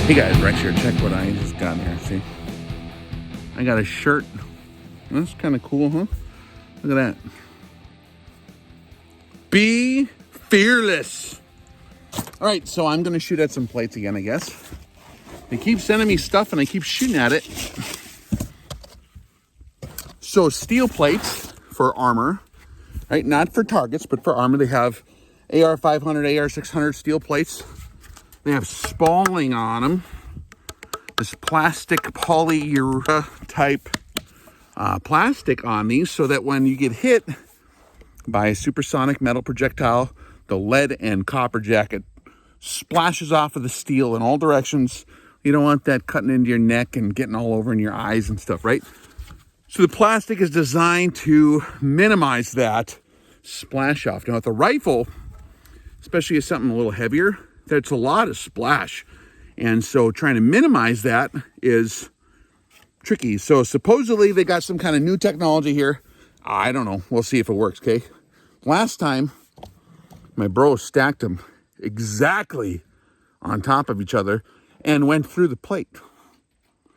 Hey guys, Rex here. Check what I just got here. See? I got a shirt. That's kind of cool, huh? Look at that. Be fearless. All right, so I'm going to shoot at some plates again, I guess. They keep sending me stuff and I keep shooting at it. So steel plates for armor, right? Not for targets, but for armor. They have AR 500, AR 600 steel plates. They have spalling on them. This plastic polyurethane type plastic on these so that when you get hit by a supersonic metal projectile, the lead and copper jacket splashes off of the steel in all directions. You don't want that cutting into your neck and getting all over in your eyes and stuff, right? So the plastic is designed to minimize that splash off. Now with a rifle, especially as something a little heavier, there's a lot of splash. And so trying to minimize that is tricky. So supposedly they got some kind of new technology here. I don't know. We'll see if it works, okay? Last time, my bro stacked them exactly on top of each other and went through the plate.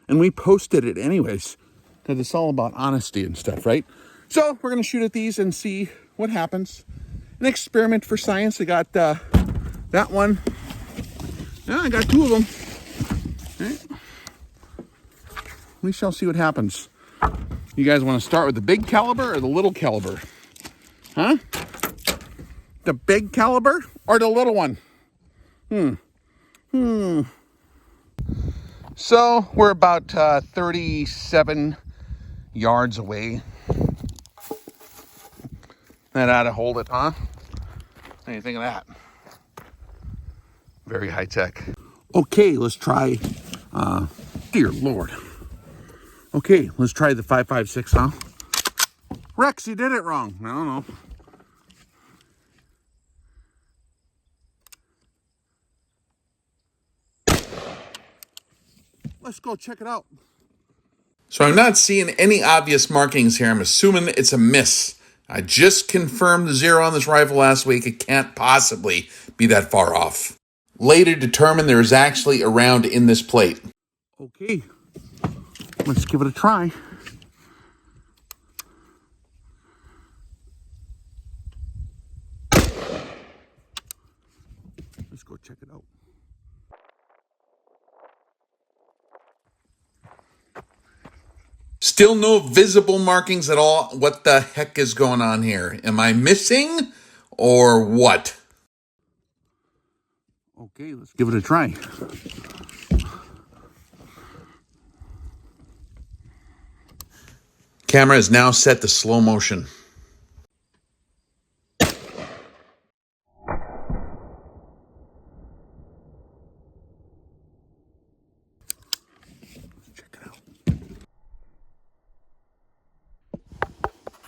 And we posted it anyways, because it's all about honesty and stuff, right? So we're going to shoot at these and see what happens. An experiment for science. I got that one. Yeah, I got two of them. Right. We shall see what happens. You guys want to start with the big caliber or the little caliber? Huh? The big caliber or the little one? So we're about 37 yards away. That ought to hold it, huh? What do you think of that? Very high tech. Okay, let's try, dear Lord. Okay, let's try the 5.56, huh? Rex, you did it wrong. I don't know. Let's go check it out. So I'm not seeing any obvious markings here. I'm assuming it's a miss. I just confirmed the 0 on this rifle last week. It can't possibly be that far off. Later determined there is actually a round in this plate. Okay, let's give it a try. Let's go check it out. Still no visible markings at all. What the heck is going on here? Am I missing or what? Okay, let's give it a try. Camera is now set to slow motion. Check it out.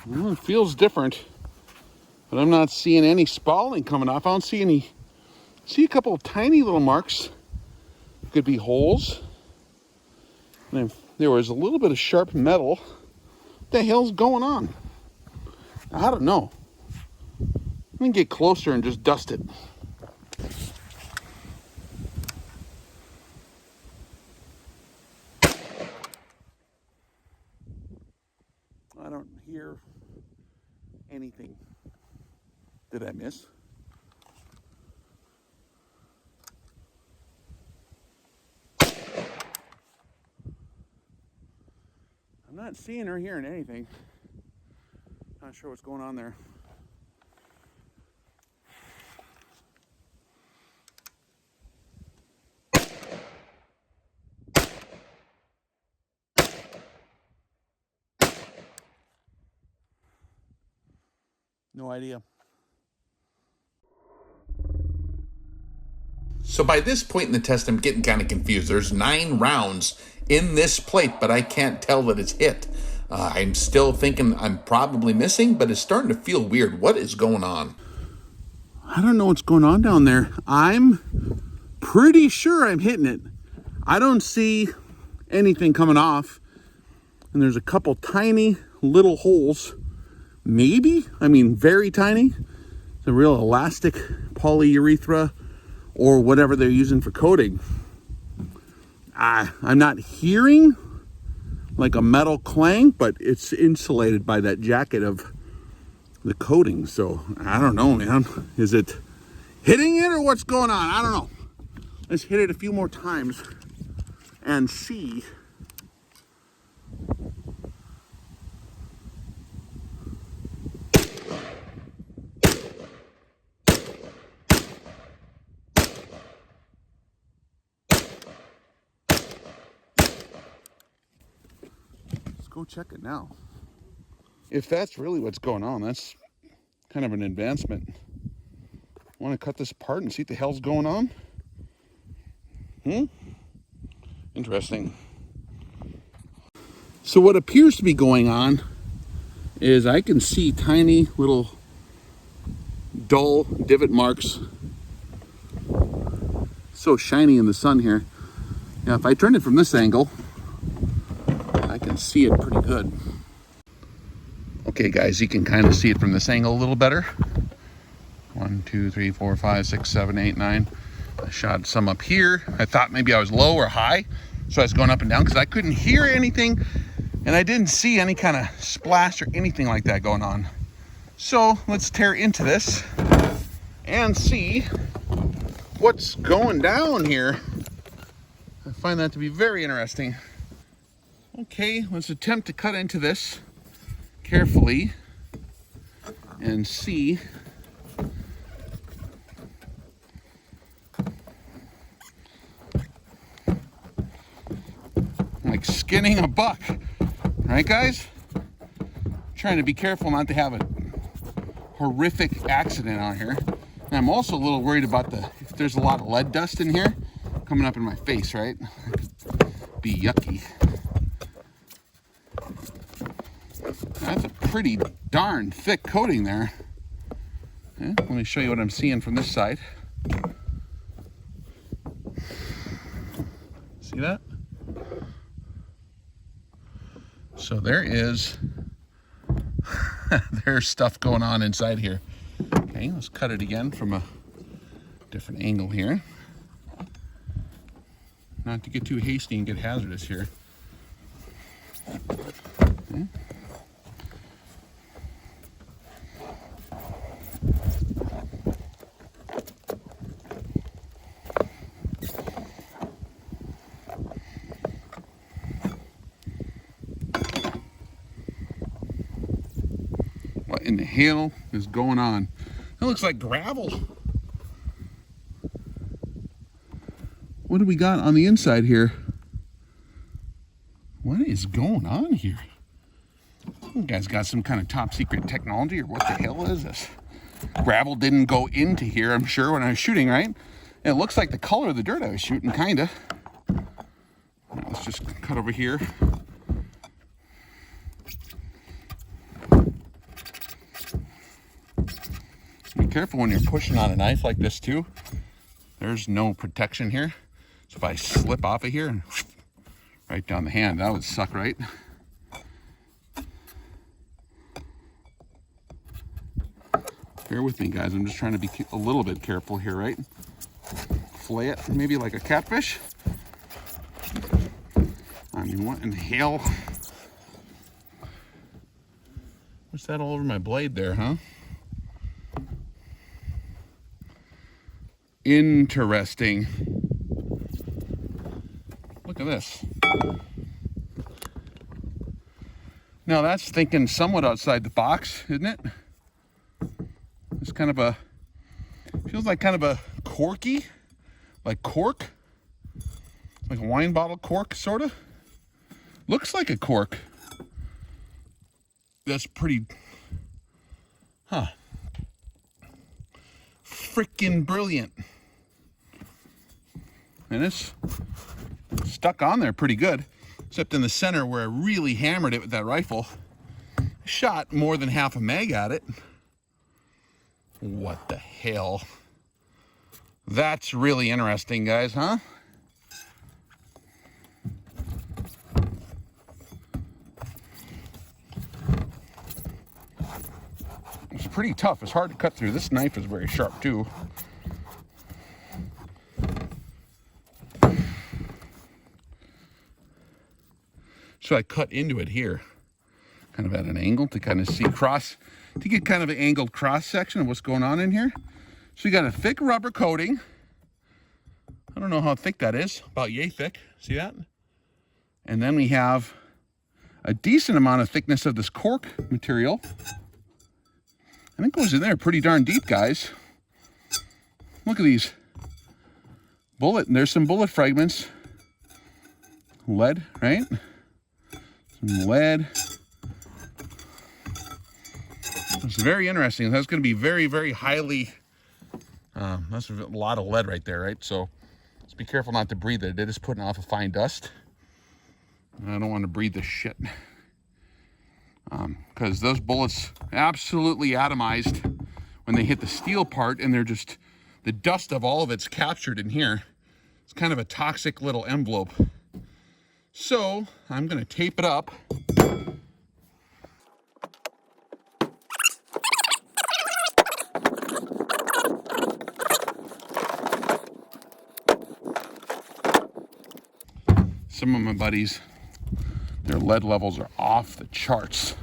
Well, it feels different, but I'm not seeing any spalling coming off. I don't see any. See a couple of tiny little marks. Could be holes. And if there was a little bit of sharp metal, what the hell's going on? I don't know. Let me get closer and just dust it. I don't hear anything. Did I miss? I'm not seeing or hearing anything. Not sure what's going on there. No idea. So by this point in the test, I'm getting kind of confused. There's 9 rounds in this plate, but I can't tell that it's hit. I'm still thinking I'm probably missing, but it's starting to feel weird. What is going on? I don't know what's going on down there. I'm pretty sure I'm hitting it. I don't see anything coming off. And there's a couple tiny little holes. Maybe, I mean, very tiny. It's a real elastic polyurethane or whatever they're using for coating. I'm not hearing like a metal clang, but it's insulated by that jacket of the coating. So I don't know, man. Is it hitting it or what's going on? I don't know. Let's hit it a few more times and see. Let's go check it now. If that's really what's going on, that's kind of an advancement. I want to cut this apart and see what the hell's going on. Interesting. So what appears to be going on is I can see tiny little dull divot marks. So shiny in the sun here. Now if I turn it from this angle, I can see it pretty good. Okay guys, you can kind of see it from this angle a little better. 1, 2, 3, 4, 5, 6, 7, 8, 9. I shot some up here. I thought maybe I was low or high, so I was going up and down because I couldn't hear anything and I didn't see any kind of splash or anything like that going on. So let's tear into this and see what's going down here. I find that to be very interesting. Okay, let's attempt to cut into this carefully and see. Like skinning a buck, right guys? Trying to be careful not to have a horrific accident out here. And I'm also a little worried about if there's a lot of lead dust in here coming up in my face, right? That could be yucky. That's a pretty darn thick coating there. Yeah, let me show you what I'm seeing from this side. See that? So there is, there's stuff going on inside here. Okay, let's cut it again from a different angle here. Not to get too hasty and get hazardous here. Okay. What in the hell is going on? That looks like gravel. What do we got on the inside here? What is going on here? You guys got some kind of top secret technology or what the hell is this? Gravel didn't go into here, I'm sure, when I was shooting, right? And it looks like the color of the dirt I was shooting, kinda. Now let's just cut over here. Be careful when you're pushing on a knife like this too. There's no protection here. So if I slip off of here and right down the hand, that would suck, right? Bear with me, guys. I'm just trying to be a little bit careful here, right? Flay it, maybe like a catfish. I mean, what in the hell? What's that all over my blade there, huh? Interesting. Look at this. Now that's thinking somewhat outside the box, isn't it? It's kind of a, feels like kind of a corky, like cork, like a wine bottle cork, sort of. Looks like a cork. That's pretty, freaking brilliant. And it's stuck on there pretty good, except in the center where I really hammered it with that rifle. Shot more than half a mag at it. What the hell? That's really interesting, guys, huh? It's pretty tough. It's hard to cut through. This knife is very sharp, too. So I cut into it here, kind of at an angle to kind of see to get kind of an angled cross section of what's going on in here. So we got a thick rubber coating. I don't know how thick that is, about yay thick, see that? And then we have a decent amount of thickness of this cork material. And it goes in there pretty darn deep, guys. Look at these. There's some bullet fragments. Lead, right? Some lead. It's very interesting. That's going to be very, very highly, that's a lot of lead right there, right? So let's be careful not to breathe it. It is putting off a fine dust. I don't want to breathe this shit. Because those bullets absolutely atomized when they hit the steel part, and they're just, the dust of all of it's captured in here. It's kind of a toxic little envelope. So I'm going to tape it up. Some of my buddies, their lead levels are off the charts,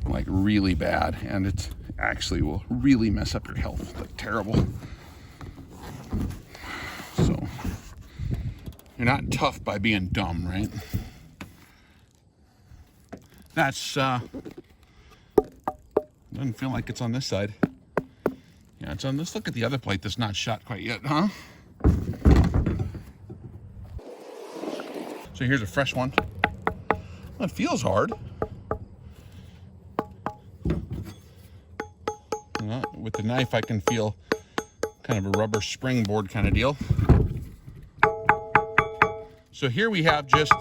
like really bad, and it actually will really mess up your health, like terrible. So you're not tough by being dumb, right? That's doesn't feel like it's on this side. Yeah, it's on this. Look at the other plate that's not shot quite yet, huh? So here's a fresh one. Well, it feels hard. With the knife, I can feel kind of a rubber springboard kind of deal. So here we have just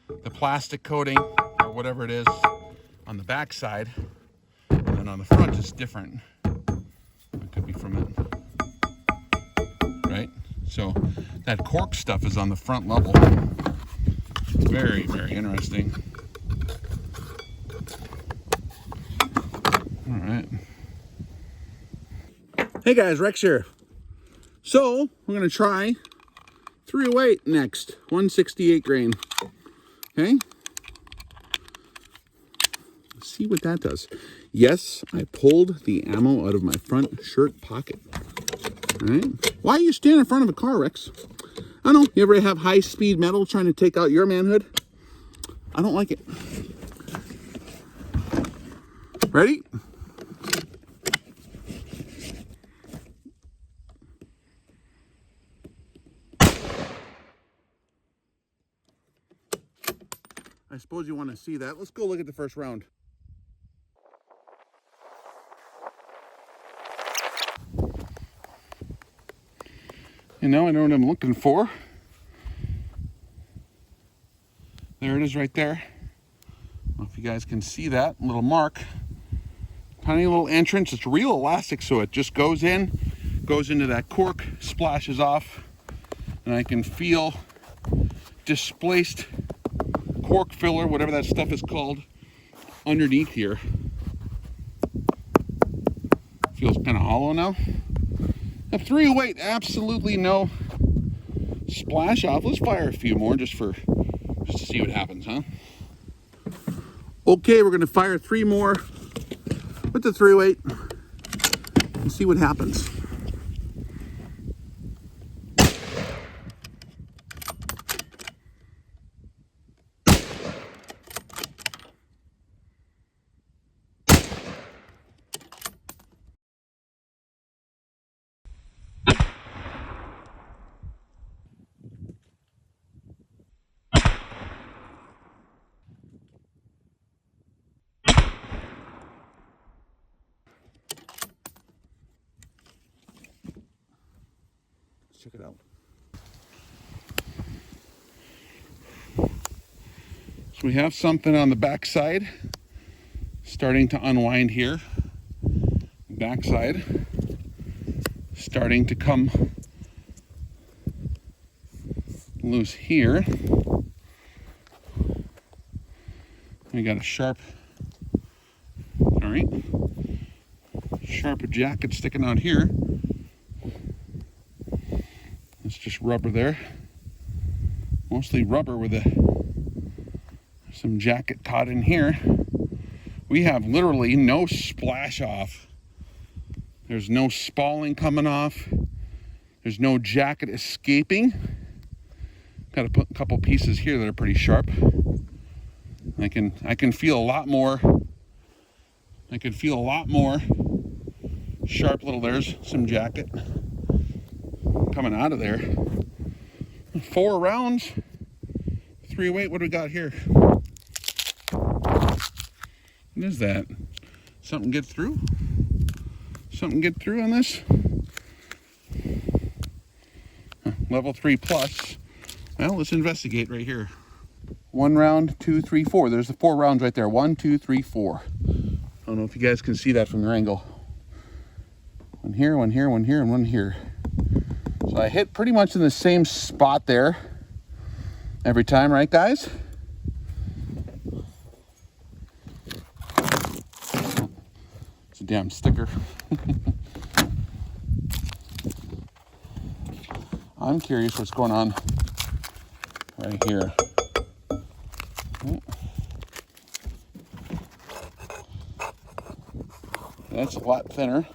the plastic coating, or whatever it is, on the back side. And then on the front, it's different. It could be from it, right? So that cork stuff is on the front level. Very, very interesting. All right. Hey guys, Rex here. So we're gonna try 308 next, 168 grain. Okay. Let's see what that does. Yes, I pulled the ammo out of my front shirt pocket. All right. Why are you standing in front of a car, Rex? I don't know, you ever have high-speed metal trying to take out your manhood? I don't like it. Ready? I suppose you want to see that. Let's go look at the first round. You know, I know what I'm looking for. There it is right there. I don't know if you guys can see that little mark. Tiny little entrance. It's real elastic, so it just goes into that cork, splashes off, and I can feel displaced cork filler, whatever that stuff is called, underneath here. Feels kind of hollow now. A 308, absolutely no splash off. Let's fire a few more just to see what happens, huh? Okay, we're gonna fire 3 more with the 308 and see what happens. Check it out. So we have something on the back side starting to unwind here. Back side starting to come loose here. We got a sharp, all right, sharp jacket sticking out here. It's just rubber there. Mostly rubber with a Some jacket caught in here. We have literally no splash off. There's no spalling coming off. There's no jacket escaping. Got to put a couple pieces here that are pretty sharp. I can feel a lot more. I can feel a lot more sharp little. There's some jacket coming out of there. 4 rounds, 308. What do we got here? What is that? Something get through? Something get through on this? Level 3 plus. Well, let's investigate right here. 1 round, 2, 3, 4. There's the 4 rounds right there. 1, 2, 3, 4. I don't know if you guys can see that from your angle. 1 here, 1 here, 1 here, and 1 here. So I hit pretty much in the same spot there every time, right, guys? It's a damn sticker. I'm curious what's going on right here. That's a lot thinner.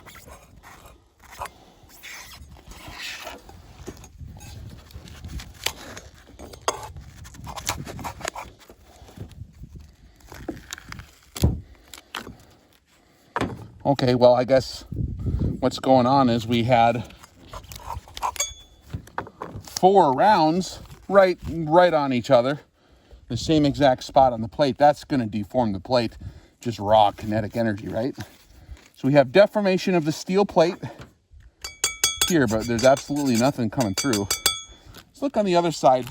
Okay, well, I guess what's going on is we had 4 rounds right on each other, the same exact spot on the plate. That's going to deform the plate, just raw kinetic energy, right? So we have deformation of the steel plate here, but there's absolutely nothing coming through. Let's look on the other side,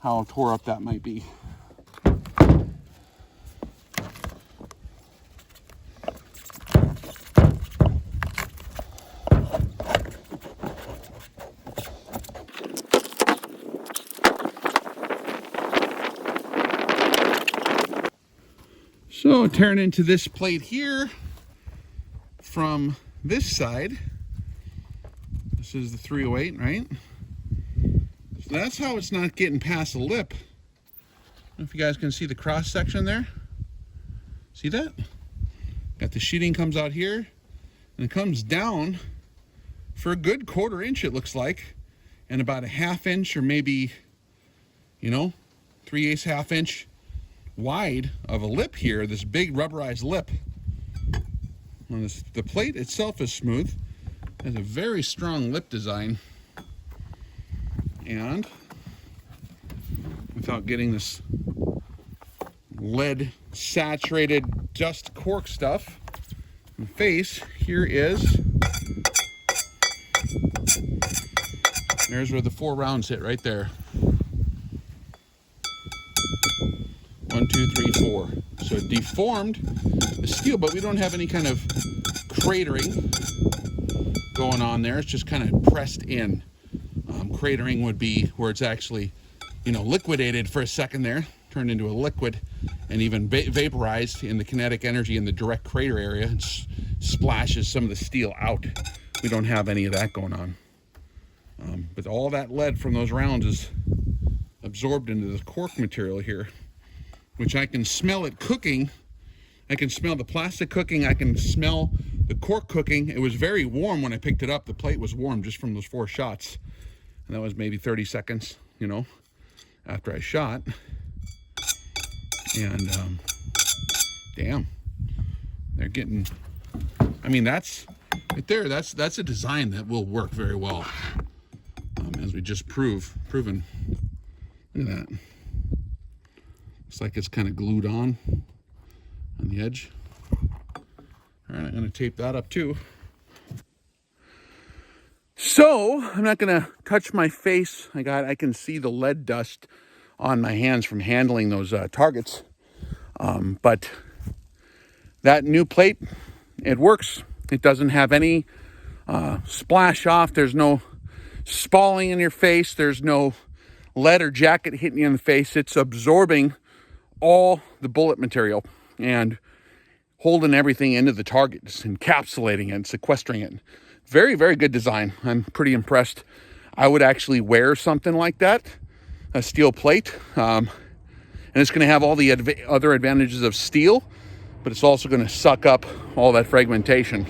how tore up that might be. So tearing into this plate here from this side. This is the 308, right? So that's how it's not getting past the lip. I don't know if you guys can see the cross section there. See that? Got the sheeting comes out here and it comes down for a good 1/4 inch, it looks like, and about a 1/2 inch or maybe, 3/8 1/2 inch wide of a lip here, this big rubberized lip. The plate itself is smooth, has a very strong lip design, and without getting this lead saturated dust cork stuff in the face, there's where the 4 rounds hit right there. 1, 2, 3, 4. So it deformed the steel, but we don't have any kind of cratering going on there. It's just kind of pressed in. Cratering would be where it's actually, liquidated for a second there, turned into a liquid, and even vaporized in the kinetic energy in the direct crater area, and splashes some of the steel out. We don't have any of that going on. But all that lead from those rounds is absorbed into the cork material here, which I can smell it cooking. I can smell the plastic cooking. I can smell the cork cooking. It was very warm when I picked it up. The plate was warm just from those 4 shots. And that was maybe 30 seconds, after I shot. And, damn, they're getting, that's right there. That's a design that will work very well. As we just proven. Look at that. Looks like it's kind of glued on the edge. All right, I'm going to tape that up too. So I'm not going to touch my face. I can see the lead dust on my hands from handling those targets. But that new plate, it works. It doesn't have any splash off. There's no spalling in your face. There's no lead or jacket hitting you in the face. It's absorbing all the bullet material and holding everything into the target, just encapsulating it, sequestering it. Very, very good design. I'm pretty impressed. I would actually wear something like that, a steel plate. And and it's going to have all the other advantages of steel, but it's also going to suck up all that fragmentation.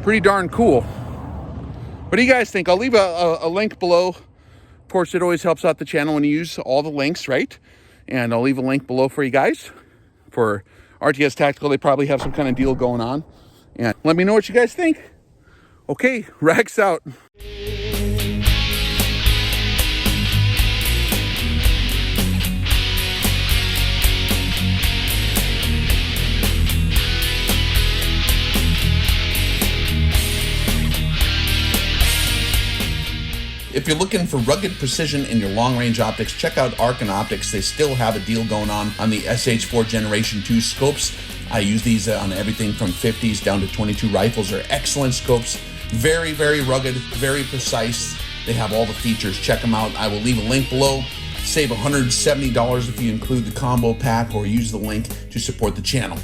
Pretty darn cool. What do you guys think? I'll leave a link below. Of course, it always helps out the channel when you use all the links, right? And I'll leave a link below for you guys. For RTS Tactical, they probably have some kind of deal going on. And let me know what you guys think. Okay, Rex out. If you're looking for rugged precision in your long-range optics, check out Arc and Optics. They still have a deal going on the SH4 Generation 2 scopes. I use these on everything from 50s down to 22 rifles. They're excellent scopes. Very, very rugged, very precise. They have all the features. Check them out. I will leave a link below. Save $170 if you include the combo pack or use the link to support the channel.